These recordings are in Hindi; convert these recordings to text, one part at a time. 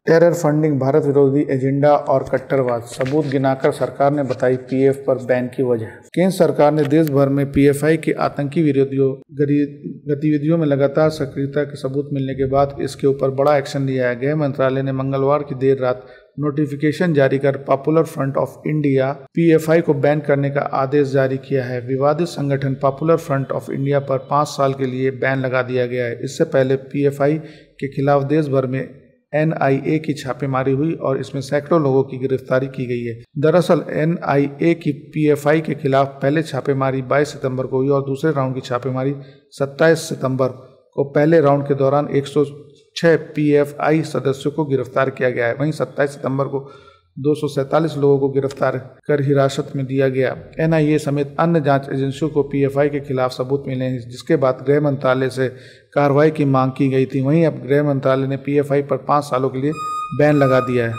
टेरर फंडिंग, भारत विरोधी एजेंडा और कट्टरवाद, सबूत गिनाकर सरकार ने बताई पीएफ पर बैन की वजह। केंद्र सरकार ने देश भर में पीएफआई की आतंकी विरोधियों गतिविधियों में लगातार सक्रियता के सबूत मिलने के बाद इसके ऊपर बड़ा एक्शन लिया है। गृह मंत्रालय ने मंगलवार की देर रात नोटिफिकेशन जारी कर popular front of India PFI को बैन करने का आदेश जारी किया है। विवादित संगठन पॉपुलर फ्रंट ऑफ इंडिया पर 5 साल के लिए बैन लगा दिया गया है। इससे पहले पीएफआई के खिलाफ देश भर में एनआईए की छापेमारी हुई और इसमें सैकड़ों लोगों की गिरफ्तारी की गई है। दरअसल एनआईए की पीएफआई के खिलाफ पहले छापेमारी 22 सितंबर को हुई और दूसरे राउंड की छापेमारी 27 सितंबर को। पहले राउंड के दौरान 106 पीएफआई सदस्यों को गिरफ्तार किया गया है। वहीं 27 सितंबर को 247 लोगों को गिरफ्तार कर हिरासत में दिया गया। एनआईए समेत अन्य जांच एजेंसियों को पीएफआई के खिलाफ सबूत मिले हैं, जिसके बाद गृह मंत्रालय से कार्रवाई की मांग की गई थी। वहीं अब गृह मंत्रालय ने पीएफआई पर 5 सालों के लिए बैन लगा दिया है।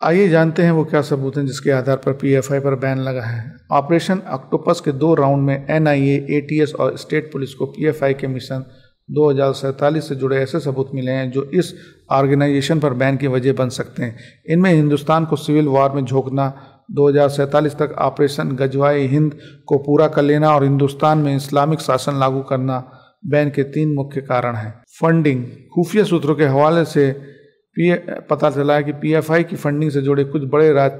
आइए जानते हैं वो क्या सबूत हैं जिसके आधार पर पीएफआई पर बैन लगा है। ऑपरेशन ऑक्टोपस के 2 राउंड में एनआईए, एटीएस और स्टेट पुलिस को पीएफआई के मिशन 2047 से जुड़े ऐसे सबूत मिले हैं जो इस ऑर्गेनाइजेशन पर बैन की वजह बन सकते हैं। इनमें हिंदुस्तान को सिविल वॉर में झोंकना, 2047 तक ऑपरेशन गजवाए हिंद को पूरा कर लेना और हिंदुस्तान में इस्लामिक शासन लागू करना बैन के 3 मुख्य कारण हैं। फंडिंग, खुफिया सूत्रों के हवाले से पता चला है कि पीएफआई की फंडिंग से जुड़े कुछ बड़े राज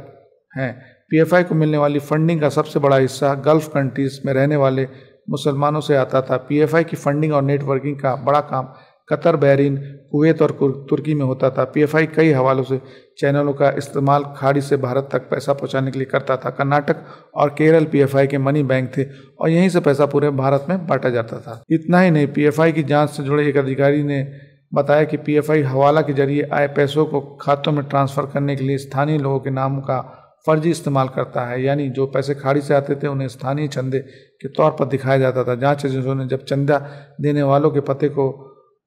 हैं। पीएफआई को मिलने वाली फंडिंग का सबसे बड़ा हिस्सा गल्फ कंट्रीज में रहने वाले मुसलमानों से आता था। पीएफआई की फंडिंग और नेटवर्किंग का बड़ा काम कतर, बहरीन, कुवैत और तुर्की में होता था। पीएफआई कई हवालों से चैनलों का इस्तेमाल खाड़ी से भारत तक पैसा पहुंचाने के लिए करता था। कर्नाटक और केरल पीएफआई के मनी बैंक थे और यहीं से पैसा पूरे भारत में बांटा जाता था। इतना ही नहीं, पीएफआई की जांच से जुड़े एक अधिकारी ने बताया कि पीएफआई हवाला के जरिए आए पैसों को खातों में ट्रांसफर करने के लिए स्थानीय लोगों के नाम का फर्जी इस्तेमाल करता है, यानी जो पैसे खाड़ी से आते थे उन्हें स्थानीय चंदे के तौर पर दिखाया जाता था। जांच एजेंसियों ने जब चंदा देने वालों के पते को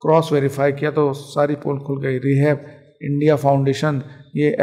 क्रॉस वेरीफाई किया तो सारी पोल खुल गई। रिहैब इंडिया फाउंडेशन, ये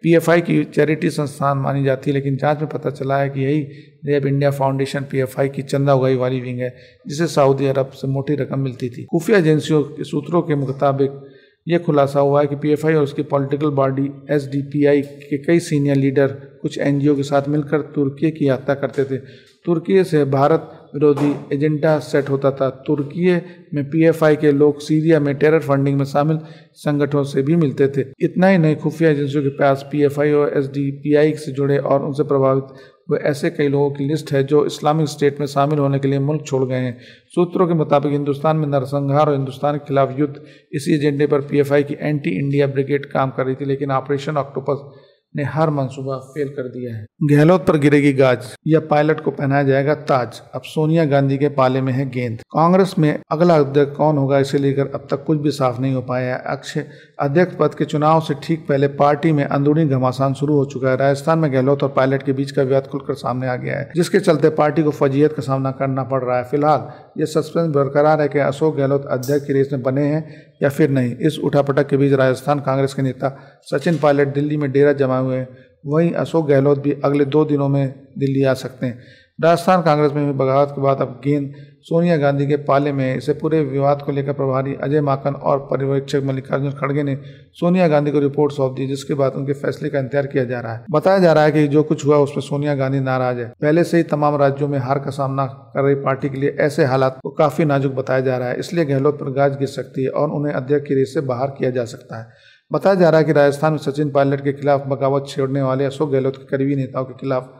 पीएफआई की चैरिटी संस्थान मानी जाती है, लेकिन जांच में पता चला है कि यही रिहैब इंडिया फाउंडेशन पीएफआई की चंदा उगाही वाली विंग है, जिसे सऊदी अरब से मोटी रकम मिलती थी। खुफिया एजेंसियों के सूत्रों के मुताबिक यह खुलासा हुआ है कि पीएफआई और उसकी पॉलिटिकल बॉडी एसडीपीआई के कई सीनियर लीडर कुछ एनजीओ के साथ मिलकर तुर्की की यात्रा करते थे। तुर्की से भारत विरोधी एजेंडा सेट होता था। तुर्की में पीएफआई के लोग सीरिया में टेरर फंडिंग में शामिल संगठनों से भी मिलते थे। इतना ही नहीं, खुफिया एजेंसियों के पास पीएफआई और एसडीपीआई से जुड़े और उनसे प्रभावित हुए ऐसे कई लोगों की लिस्ट है जो इस्लामिक स्टेट में शामिल होने के लिए मुल्क छोड़ गए हैं। सूत्रों के मुताबिक हिंदुस्तान में नरसंहार और हिंदुस्तान के खिलाफ युद्ध, इसी एजेंडे पर पीएफआई की एंटी इंडिया ब्रिगेड काम कर रही थी, लेकिन ऑपरेशन ऑक्टोपस ने हर मंसूबा फेल कर दिया है। गहलोत पर गिरेगी गाज या पायलट को पहनाया जाएगा ताज, अब सोनिया गांधी के पाले में है गेंद। कांग्रेस में अगला अध्यक्ष कौन होगा, इसे लेकर अब तक कुछ भी साफ नहीं हो पाया है। अध्यक्ष पद के चुनाव से ठीक पहले पार्टी में अंदरूनी घमासान शुरू हो चुका है। राजस्थान में गहलोत और पायलट के बीच का विवाद खुलकर सामने आ गया है, जिसके चलते पार्टी को फजीहत का सामना करना पड़ रहा है। फिलहाल ये सस्पेंस बरकरार है कि अशोक गहलोत अध्यक्ष की रेस में बने हैं या फिर नहीं। इस उठापटक के बीच राजस्थान कांग्रेस के नेता सचिन पायलट दिल्ली में डेरा जमाए हुए हैं, वहीं अशोक गहलोत भी अगले 2 दिनों में दिल्ली आ सकते हैं। राजस्थान कांग्रेस में हुई बगावत के बाद अब गेंद सोनिया गांधी के पाले में। इसे पूरे विवाद को लेकर प्रभारी अजय माकन और पर्यवेक्षक मल्लिकार्जुन खड़गे ने सोनिया गांधी को रिपोर्ट सौंप दी, जिसके बाद उनके फैसले का इंतजार किया जा रहा है। बताया जा रहा है कि जो कुछ हुआ उसमें सोनिया गांधी नाराज है। पहले से ही तमाम राज्यों में हार का सामना कर रही पार्टी के लिए ऐसे हालात को काफी नाजुक बताया जा रहा है, इसलिए गहलोत पर गाज गिर सकती है और उन्हें अध्यक्ष की रेस से बाहर किया जा सकता है। बताया जा रहा है कि राजस्थान में सचिन पायलट के खिलाफ बगावत छेड़ने वाले अशोक गहलोत के करीबी नेताओं के खिलाफ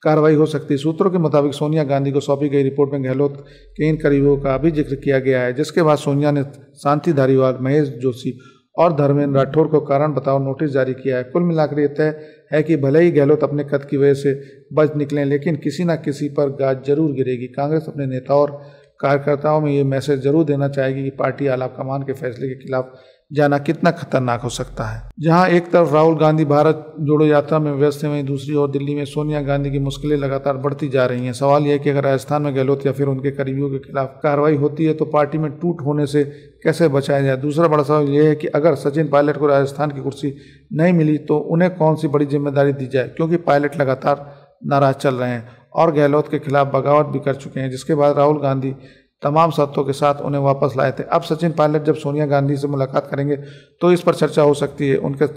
कार्रवाई हो सकती है। सूत्रों के मुताबिक सोनिया गांधी को सौंपी गई रिपोर्ट में गहलोत के इन करीबियों का भी जिक्र किया गया है, जिसके बाद सोनिया ने शांति धारीवाल, महेश जोशी और धर्मेंद्र राठौर को कारण बताओ नोटिस जारी किया है। कुल मिलाकर यह तय है कि भले ही गहलोत अपने कद की वजह से बच निकलें, लेकिन किसी न किसी पर गाज जरूर गिरेगी। कांग्रेस अपने नेताओं और कार्यकर्ताओं में ये मैसेज जरूर देना चाहेगी कि पार्टी आलाकमान के फैसले के खिलाफ जाना कितना खतरनाक हो सकता है। जहां एक तरफ राहुल गांधी भारत जोड़ो यात्रा में व्यस्त हैं, वहीं दूसरी ओर दिल्ली में सोनिया गांधी की मुश्किलें लगातार बढ़ती जा रही हैं। सवाल यह है कि अगर राजस्थान में गहलोत या फिर उनके करीबियों के खिलाफ कार्रवाई होती है तो पार्टी में टूट होने से कैसे बचाया जाए। दूसरा बड़ा सवाल यह है कि अगर सचिन पायलट को राजस्थान की कुर्सी नहीं मिली तो उन्हें कौन सी बड़ी जिम्मेदारी दी जाए, क्योंकि पायलट लगातार नाराज चल रहे हैं और गहलोत के खिलाफ बगावत भी कर चुके हैं, जिसके बाद राहुल गांधी तमाम शर्तों के साथ उन्हें वापस लाए थे। अब सचिन पायलट जब सोनिया गांधी से मुलाकात करेंगे तो इस पर चर्चा हो सकती है। उनके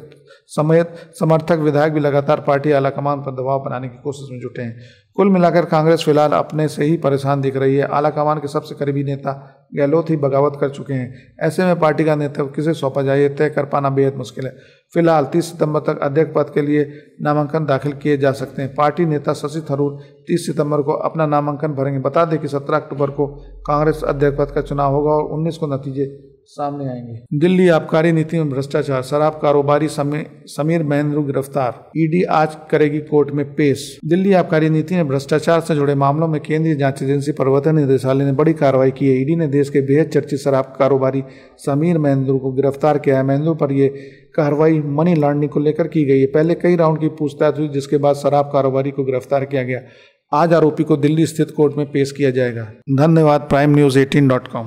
समेत समर्थक विधायक भी लगातार पार्टी आलाकमान पर दबाव बनाने की कोशिश में जुटे हैं। कुल मिलाकर कांग्रेस फिलहाल अपने से ही परेशान दिख रही है। आलाकमान के सबसे करीबी नेता गहलोत ही बगावत कर चुके हैं। ऐसे में पार्टी का नेतृत्व किसे सौंपा जाए ये तय कर पाना बेहद मुश्किल है। फिलहाल 30 सितंबर तक अध्यक्ष पद के लिए नामांकन दाखिल किए जा सकते हैं। पार्टी नेता शशि थरूर 30 सितंबर को अपना नामांकन भरेंगे। बता दें कि 17 अक्टूबर को कांग्रेस अध्यक्ष पद का चुनाव होगा और 19 को नतीजे सामने आएंगे। दिल्ली आबकारी नीति में भ्रष्टाचार, शराब कारोबारी समीर महेंद्र गिरफ्तार, ईडी आज करेगी कोर्ट में पेश। दिल्ली आबकारी नीति में भ्रष्टाचार से जुड़े मामलों में केंद्रीय जांच एजेंसी प्रवर्तन निदेशालय ने बड़ी कार्रवाई की है। ईडी ने देश के बेहद चर्चित शराब कारोबारी समीर महेंद्र को गिरफ्तार किया है। महेंद्र पर यह कार्रवाई मनी लॉन्ड्रिंग को लेकर की गई है। पहले कई राउंड की पूछताछ हुई, जिसके बाद शराब कारोबारी को गिरफ्तार किया गया। आज आरोपी को दिल्ली स्थित कोर्ट में पेश किया जाएगा। धन्यवाद। Prime news 18.com।